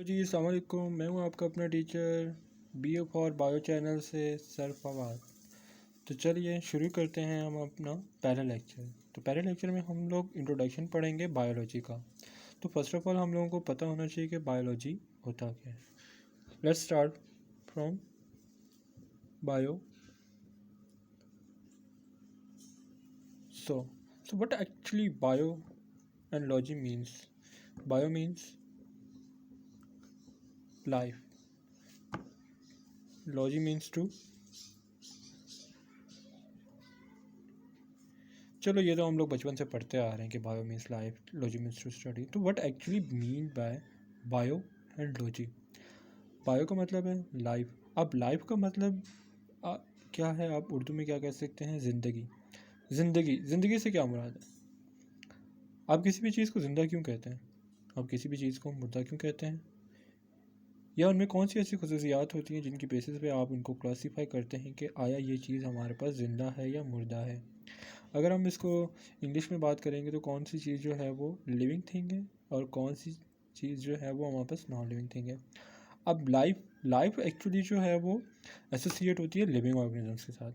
Hello जी, अस्सलाम वालेकुम। मैं हूं आपका अपना teacher BA for bio channel से सर फवाद। तो चलिए शुरू करते हैं हम अपना पहला लेक्चर। तो पहले लेक्चर में हम लोग इंट्रोडक्शन पढ़ेंगे बायोलॉजी का। तो फर्स्ट ऑफ ऑल हम लोगों को पता होना चाहिए कि बायोलॉजी होता क्या है। Let's start from bio. So what actually bio and logy means. Bio means life, logy means to. चलो ये तो हम लोग बचपन से पढ़ते आ रहे हैं कि bio means life, logy means to study. तो what actually mean by bio and logy. Bio का मतलब है लाइफ। अब लाइफ का मतलब आ, क्या है, आप उर्दू में क्या कह सकते हैं, ज़िंदगी। ज़िंदगी से क्या मुराद है। आप किसी भी चीज़ को ज़िंदा क्यों कहते हैं, आप किसी भी चीज़ को मुर्दा क्यों कहते हैं, या उनमें कौन सी ऐसी खसूसियात होती हैं जिनकी बेसिस पे आप उनको क्लासीफाई करते हैं कि आया ये चीज़ हमारे पास ज़िंदा है या मुर्दा है। अगर हम इसको इंग्लिश में बात करेंगे तो कौन सी चीज़ जो है वो लिविंग थिंग है और कौन सी चीज़ जो है वो हमारे पास नॉन लिविंग थिंग है। अब लाइफ एक्चुअली जो है वो एसोसिएट होती है लिविंग ऑर्गेनिजम्स के साथ।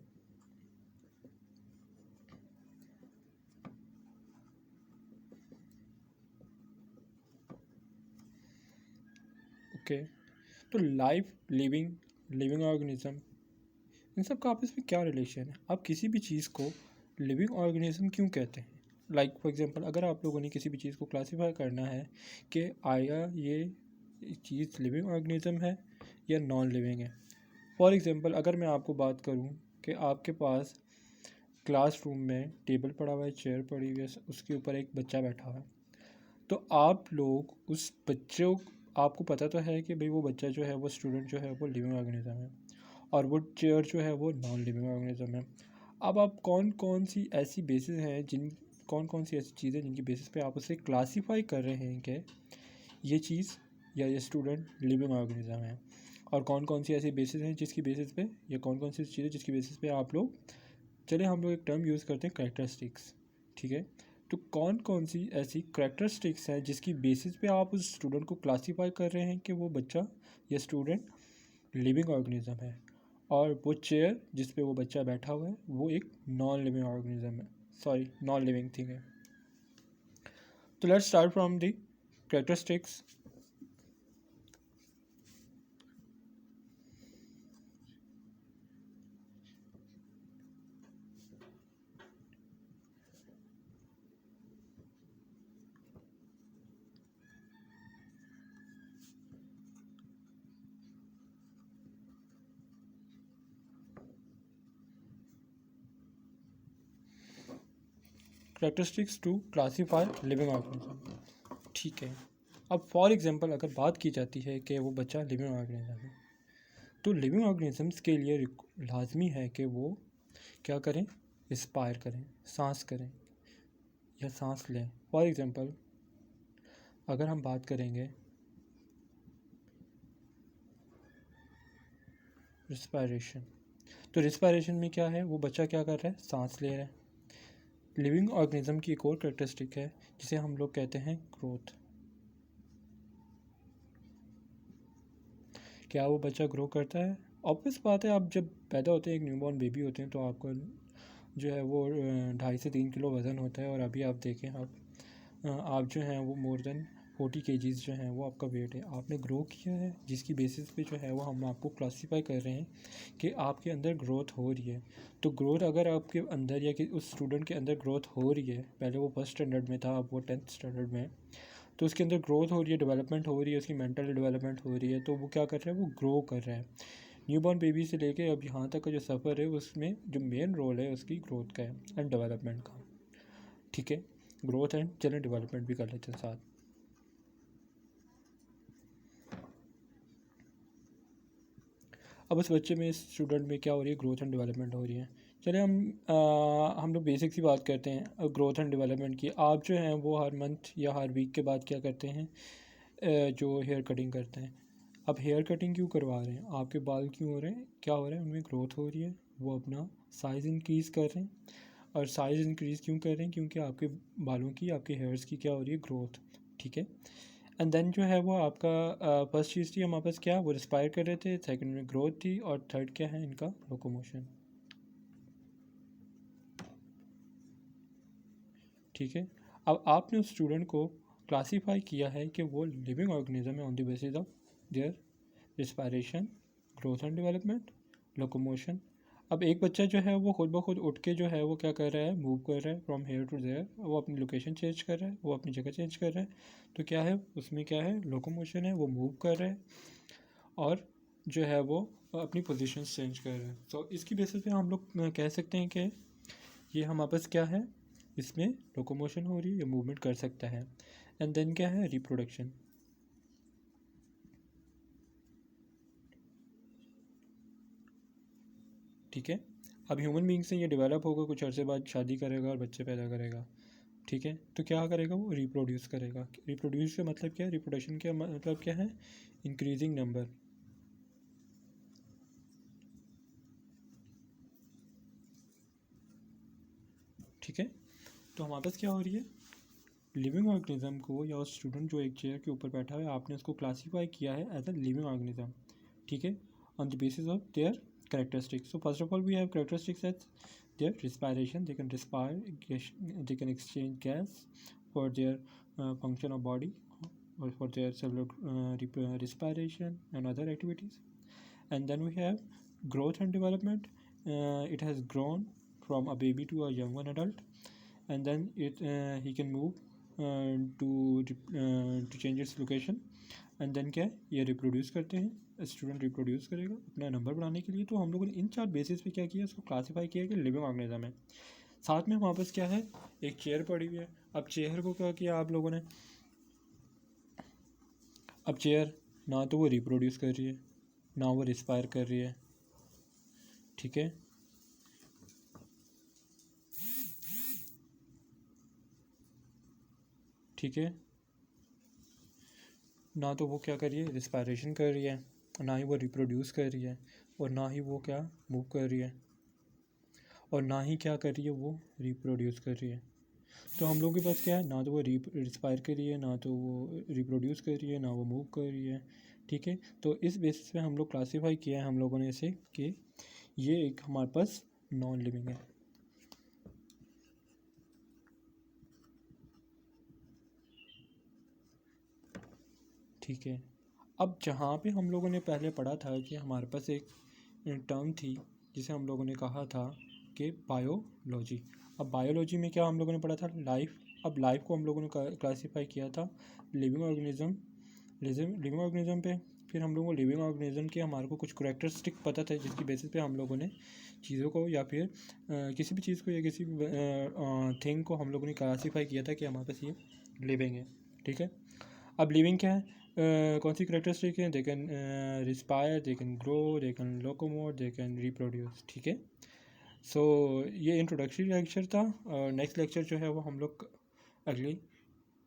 ओके, तो लाइफ, लिविंग ऑर्गेनिज्म, इन सब का आपस में क्या रिलेशन है। आप किसी भी चीज़ को लिविंग ऑर्गेनिज्म क्यों कहते हैं। लाइक फॉर एग्जांपल, अगर आप लोगों ने किसी भी चीज़ को क्लासीफाई करना है कि आया ये चीज़ लिविंग ऑर्गेनिज्म है या नॉन लिविंग है। फॉर एग्जांपल, अगर मैं आपको बात करूं कि आपके पास क्लासरूम में टेबल पड़ा हुआ है, चेयर पड़ी हुई है, उसके ऊपर एक बच्चा बैठा हुआ है, तो आप लोग उस बच्चों, आपको पता तो है कि भाई वो बच्चा जो है वो स्टूडेंट जो है वो लिविंग ऑर्गेनिज्म है और वो चेयर जो है वो नॉन लिविंग ऑर्गेनिज्म है। अब आप कौन कौन सी ऐसी बेसिस हैं कौन कौन सी ऐसी चीज़ें जिनकी बेसिस पे आप उसे क्लासीफाई कर रहे हैं कि ये चीज़ या ये स्टूडेंट लिविंग ऑर्गेनिज्म है, और कौन कौन सी ऐसी बेसिस हैं जिसकी बेसिस पे, या कौन कौन सी चीज़ें जिसकी बेसिस पे आप लोग, चले हम लोग एक टर्म यूज़ करते हैं करेक्टरिस्टिक्स, ठीक है। तो कौन कौन सी ऐसी करेक्टरिस्टिक्स हैं जिसकी बेसिस पे आप उस स्टूडेंट को क्लासीफाई कर रहे हैं कि वो बच्चा या स्टूडेंट लिविंग ऑर्गेनिज्म है, और वो चेयर जिस पे वो बच्चा बैठा हुआ है वो एक नॉन लिविंग ऑर्गेनिज्म है, सॉरी नॉन लिविंग थिंग है। तो let's start from the characteristics. Characteristics to classify living organism, ठीक है। अब फॉर एग्जांपल अगर बात की जाती है कि वो बच्चा लिविंग ऑर्गेनिज्म है, तो लिविंग ऑर्गेनिजम्स के लिए लाजमी है कि वो क्या करें, इंस्पायर करें, सांस करें या सांस लें। फॉर एग्जांपल अगर हम बात करेंगे रिस्पायरेशन, तो रिस्पायरेशन में क्या है, वो बच्चा क्या कर रहा है, सांस ले रहा है। लिविंग ऑर्गेनिज्म की एक और करेक्टरिस्टिक है जिसे हम लोग कहते हैं ग्रोथ। क्या वो बच्चा ग्रो करता है। ऑब्वियस बात है, आप जब पैदा होते हैं, एक न्यूबॉर्न बेबी होते हैं, तो आपका जो है वो 2.5 से 3 किलो वज़न होता है, और अभी आप देखें, आप जो हैं वो मोर देन 40 kgs जो हैं वो आपका वेट है। आपने ग्रो किया है, जिसकी बेसिस पे जो है वो हम आपको क्लासीफाई कर रहे हैं कि आपके अंदर ग्रोथ हो रही है। तो ग्रोथ अगर आपके अंदर या कि उस स्टूडेंट के अंदर ग्रोथ हो रही है, पहले वो फर्स्ट स्टैंडर्ड में था, अब वो 10th स्टैंडर्ड में है, तो उसके अंदर ग्रोथ हो रही है, डेवलपमेंट हो रही है, उसकी मेंटल डेवलपमेंट हो रही है, तो वो क्या कर रहा है, वो ग्रो कर रहा है। न्यूबॉर्न बेबी से लेके अब यहाँ तक का जो सफ़र है, उसमें जो मेन रोल है उसकी ग्रोथ का है एंड डेवलपमेंट का, ठीक है। ग्रोथ एंड चलें डेवलपमेंट भी कर लेते हैं साथ। अब उस बच्चे में, इस स्टूडेंट में क्या हो रही है, ग्रोथ एंड डेवलपमेंट हो रही है। चलिए हम लोग बेसिक सी बात करते हैं ग्रोथ एंड डेवलपमेंट की। आप जो हैं वो हर मंथ या हर वीक के बाद क्या करते हैं, जो हेयर कटिंग करते हैं। अब हेयर कटिंग क्यों करवा रहे हैं, आपके बाल क्यों हो रहे हैं, क्या हो रहा है, उनमें ग्रोथ हो रही है, वो अपना साइज़ इंक्रीज़ कर रहे हैं। और साइज़ इंक्रीज़ क्यों कर रहे हैं, क्योंकि आपके बालों की, आपके हेयर्स की क्या हो रही है, ग्रोथ, ठीक है। एंड देन जो है वो आपका फर्स्ट चीज़ थी हमारे पास क्या, वो रिस्पायर कर रहे थे, सेकंड में ग्रोथ थी, और थर्ड क्या है इनका, लोकोमोशन। ठीक है, अब आपने उस स्टूडेंट को क्लासीफाई किया है कि वो लिविंग ऑर्गेनिज्म है on the basis of their respiration, growth and development, locomotion. अब एक बच्चा जो है वो खुद ब खुद उठ के जो है वो क्या कर रहा है, मूव कर रहा है फ्रॉम हेयर टू देयर, वो अपनी लोकेशन चेंज कर रहा है, वो अपनी जगह चेंज कर रहा है, तो क्या है उसमें, क्या है, लोकोमोशन है, वो मूव कर रहा है और जो है वो अपनी पोजीशन चेंज कर रहे हैं। तो इसकी बेसिस पे हम लोग कह सकते हैं कि ये हमारे पास क्या है, इसमें लोकोमोशन हो रही है, ये मूवमेंट कर सकता है। एंड देन क्या है, रिप्रोडक्शन। ठीक है, अब ह्यूमन बींग से ये डेवलप होगा, कुछ अरसे बाद शादी करेगा और बच्चे पैदा करेगा। ठीक है, तो क्या करेगा, वो रिप्रोड्यूस करेगा। रिप्रोड्यूस का मतलब क्या है, रिप्रोडक्शन का मतलब क्या है, इंक्रीजिंग नंबर। ठीक है, तो हमारे पास क्या हो रही है, लिविंग ऑर्गेनिज्म को, या उस स्टूडेंट जो एक चेयर के ऊपर बैठा हुआ है, आपने उसको क्लासीफाई किया है एज अ लिविंग ऑर्गेनिज्म। ठीक है, on the basis of their characteristics. So first of all, we have characteristics as their respiration. They can respire, they can exchange gas for their function of body, or for their cellular respiration and other activities. And then we have growth and development. It has grown from a baby to a young one adult, and then he can move to change its location. And then क्या है, ये reproduce करते हैं, student reproduce करेगा अपना number बढ़ाने के लिए। तो हम लोगों ने इन 4 बेसिस पे क्या किया, इसको क्लासीफाई किया कि लिविंग ऑर्गेनिज्म है। साथ में वहाँ पर क्या है, एक चेयर पड़ी हुई है। अब चेयर को क्या किया आप लोगों ने, अब चेयर ना तो वो रिप्रोड्यूस कर रही है, ना वो रिस्पायर कर रही है। ठीक है, ठीक है, ना तो वो क्या कर रही है, रिस्पायरेशन कर रही है, ना ही वो रिप्रोड्यूस कर रही है, और ना ही वो क्या मूव कर रही है, और ना ही क्या कर रही है, वो रिप्रोड्यूस कर रही है। तो हम लोगों के पास क्या है, ना तो वो रिस्पायर कर रही है, ना तो वो रिप्रोड्यूस कर रही है, ना वो मूव कर रही है। ठीक है, तो इस बेसिस पे हम लोग क्लासीफाई किया है हम लोगों ने इसे कि ये एक हमारे पास नॉन लिविंग है। ठीक है, अब जहाँ पे हम लोगों ने पहले पढ़ा था कि हमारे पास एक टर्म थी जिसे हम लोगों ने कहा था कि बायोलॉजी। अब बायोलॉजी में क्या हम लोगों ने पढ़ा था, लाइफ। अब लाइफ को हम लोगों ने क्लासीफाई किया था लिविंग ऑर्गेनिज्म, लिविंग ऑर्गेनिज्म पे। फिर हम लोगों को लिविंग ऑर्गेनिज्म के हमारे को कुछ करैक्टरिस्टिक पता था, जिसकी बेसिस पे हम लोगों ने चीज़ों को, या फिर किसी भी चीज़ को, या किसी थिंग को हम लोगों ने क्लासीफाई किया था कि हमारे पास ये लिविंग है। ठीक है, अब लिविंग क्या है, कौन सी करेक्टरिस्टिक है, they can respire, they can grow, they can locomote, they can reproduce. ठीक है, सो ये इंट्रोडक्टरी लेक्चर था। नेक्स्ट लेक्चर जो है वो हम लोग अगली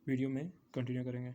वीडियो में कंटिन्यू करेंगे।